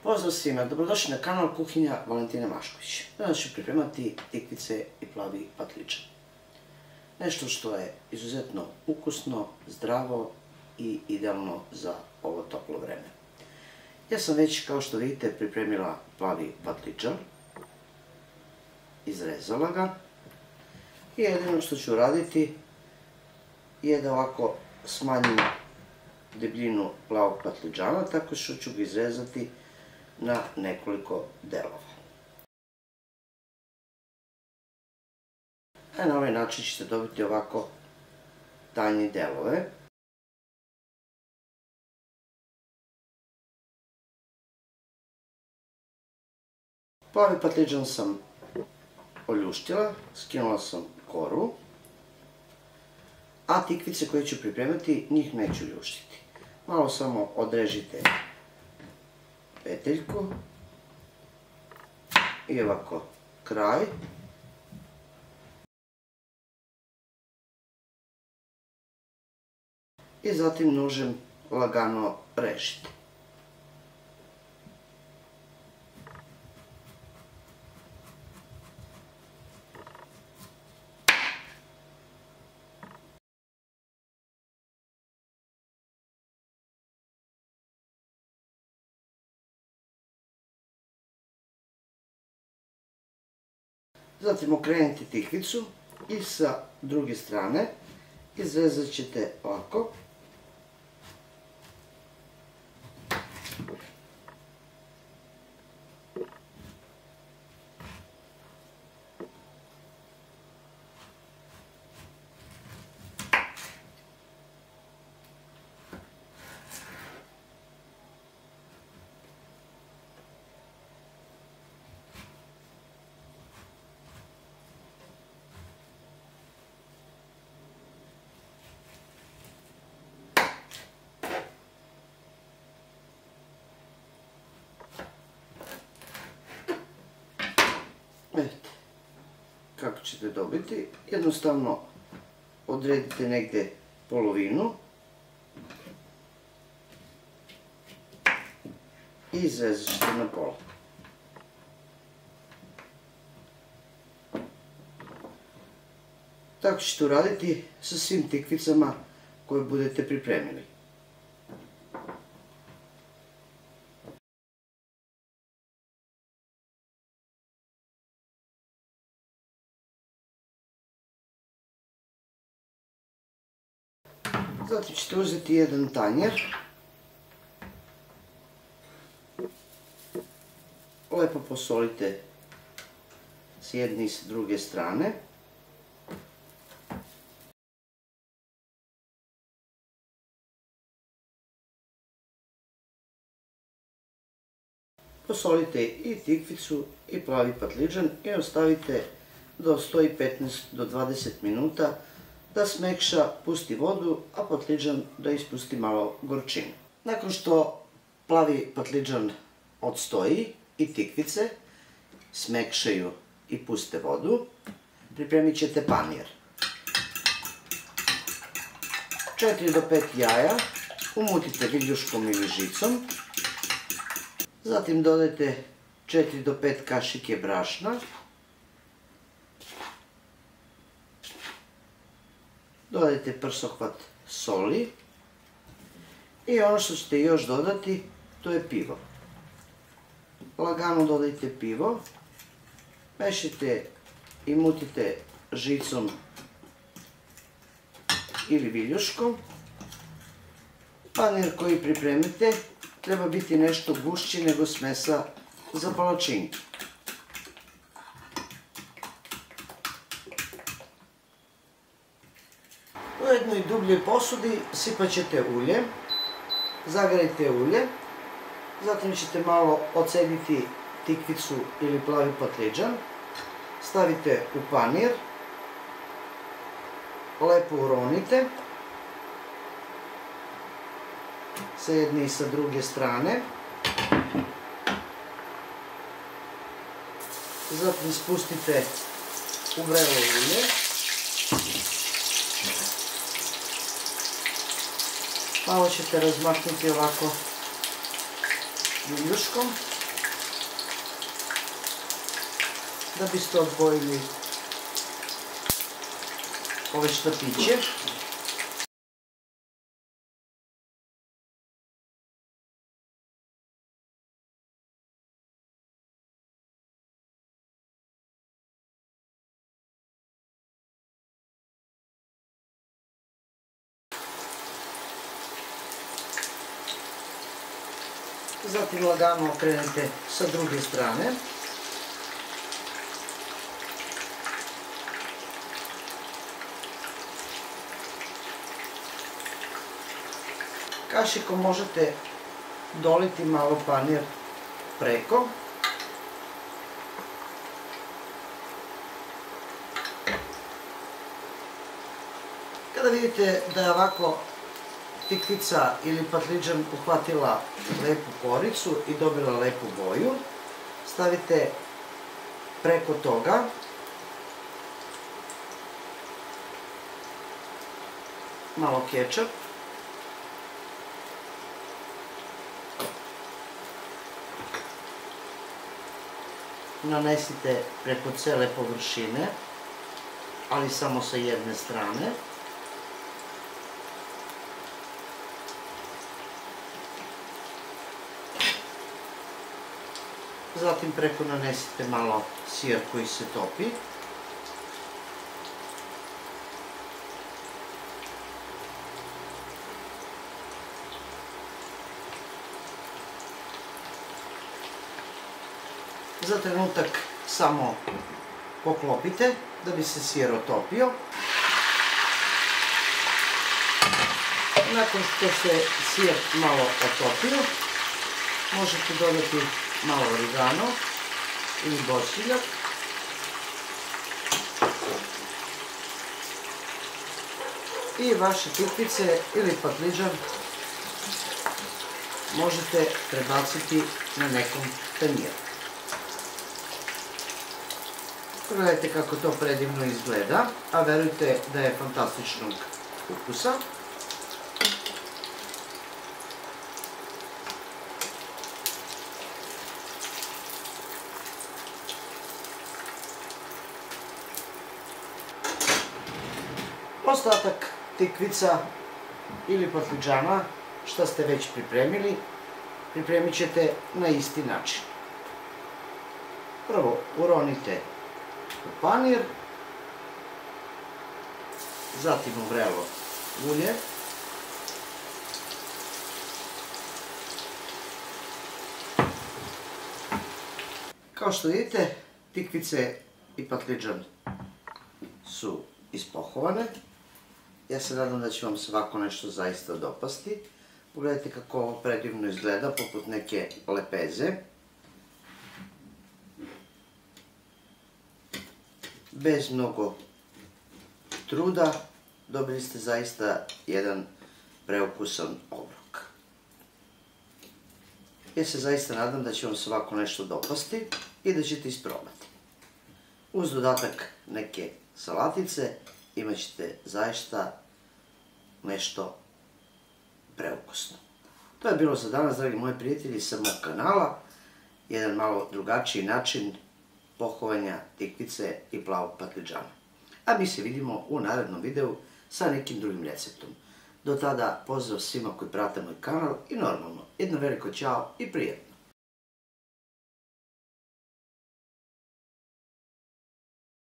Pozdrav svima, dobrodošli na kanal Kuhinja Valentine Mašković. Danas ću pripremati tikvice i plavi patliđan. Nešto što je izuzetno ukusno, zdravo i idealno za ovo toplo vreme. Ja sam već, kao što vidite, pripremila plavi patliđan. Izrezala ga. I jedino što ću raditi je da ovako smanjim debljinu plavog patliđana, tako što ću ga izrezati na nekoliko delova. A na ovaj način ćete dobiti ovako tanje delove. Plavi patliđan sam oljuštila, skinula sam koru, a tikvice koje ću pripremati, njih neću ljuštiti. Malo samo odrežite peteljku i ovako kraj i zatim nožem lagano režite. Zatim okrenite tikvicu i sa druge strane izrezat ćete ovako. Vidite kako ćete dobiti. Jednostavno odredite negde polovinu i izrezat ćete na pola. Tako ćete uraditi sa svim tikvicama koje budete pripremili. Zatim ćete uzeti jedan tanjer, lepo posolite s jedne i s druge strane. Posolite i tikvicu i plavi patliđan i ostavite da stoji 15 do 20 minuta da smekša, pusti vodu, a patliđan da ispusti malo gorčine. Nakon što plavi patliđan odstoji i tikvice smekšaju i puste vodu, pripremit ćete panir. 4 do 5 jaja umutite viljuškom ili žicom, zatim dodajte 4 do 5 kašike brašna, dodajte prsohvat soli i ono što ćete još dodati, to je pivo. Lagano dodajte pivo, mešajte i mutite žicom ili viljuškom. Panir koji pripremite treba biti nešto gušći nego smesa za palačinke. U jednoj dubljoj posudi sipat ćete ulje, zagrejte ulje, zatim ćete malo odcediti tikvicu ili plavi patliđan, stavite u panir, lepo uronite sa jedne i sa druge strane, zatim spustite u vrelo ulje, malo ćete razmaknuti ovako viljuškom. da biste odvojili ove štapiće. Zatim lagano okrenete sa druge strane. Kašikom možete doliti malo panir preko. Kada vidite da je ovako tikvica ili patliđan uhvatila lepu koricu i dobila lepu boju, stavite preko toga malo kečap, nanesite preko cele površine, ali samo sa jedne strane. Zatim preko nanesite malo sir koji se topi. Za trenutak samo poklopite da bi se sir otopio. Nakon što se sir malo otopio, možete dodati malo origano ili bosiljak. I vaše tikvice ili patliđan možete prebaciti na nekom tanjiru. Pogledajte kako to predivno izgleda, a verujte da je fantastičnog ukusa. Ostatak tikvica ili patliđana, šta ste već pripremili, pripremit ćete na isti način. Prvo uronite u panir, zatim u vrelo ulje, kao što vidite, tikvice i patliđan su ispohovane. Ja se nadam da će vam se ovako nešto zaista dopasti. Pogledajte kako ovo predivno izgleda, poput neke lepeze. Bez mnogo truda dobili ste zaista jedan preukusan obrok. Ja se zaista nadam da će vam se ovako nešto dopasti i da ćete isprobati. Uz dodatak neke salatice imat ćete zaista nešto preukusno. To je bilo za danas, dragi moji prijatelji, sa mog kanala. Jedan malo drugačiji način pohovanja tikvice i plavog patliđana. A mi se vidimo u narednom videu sa nekim drugim receptom. Do tada pozdrav svima koji prate moj kanal i normalno, jedno veliko ćao i prijatno!